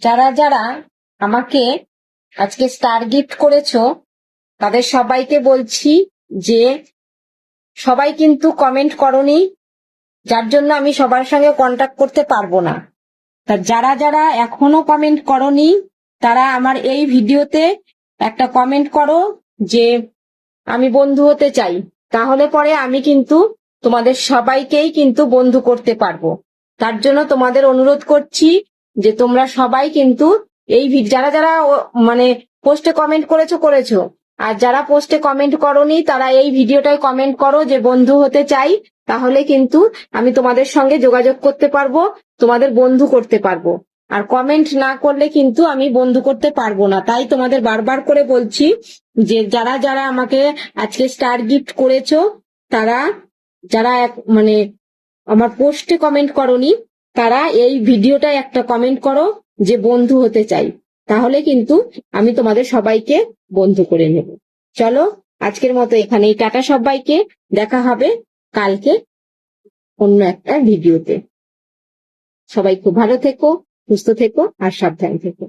যারা যারা আমাকে আজকে স্টার গিফট করেছো তাদের সবাইকে বলছি যে সবাই কিন্তু কমেন্ট করনি, যার জন্য আমি সবার সঙ্গে কন্টাক্ট করতে পারবো না। তা যারা যারা এখনো কমেন্ট করনি তারা আমার এই ভিডিওতে একটা কমেন্ট করো যে আমি বন্ধু হতে চাই, তাহলে পরে আমি কিন্তু তোমাদের সবাইকেই কিন্তু বন্ধু করতে পারবো। তার জন্য তোমাদের অনুরোধ করছি যে তোমরা সবাই কিন্তু এই যারা যারা মানে পোস্টে কমেন্ট করেছো, আর যারা পোস্টে কমেন্ট করনি তারা এই ভিডিওটায় কমেন্ট করো যে বন্ধু হতে চাই, তাহলে কিন্তু আমি তোমাদের সঙ্গে যোগাযোগ করতে পারবো, তোমাদের বন্ধু করতে পারবো। আর কমেন্ট না করলে কিন্তু আমি বন্ধু করতে পারবো না। তাই তোমাদের বারবার করে বলছি যে যারা যারা আমাকে আজকে স্টার গিফট করেছো তারা যারা মানে আমার পোস্টে কমেন্ট করনি তারা এই ভিডিওটায় একটা কমেন্ট করো যে বন্ধু হতে চাই, তাহলে কিন্তু আমি তোমাদের সবাইকে বন্ধু করে নেব। চলো আজকের মতো এখানেই টাটা সবাইকে, দেখা হবে কালকে অন্য একটা ভিডিওতে। সবাই খুব ভালো থেকো, সুস্থ থেকো আর সাবধানে থেকো।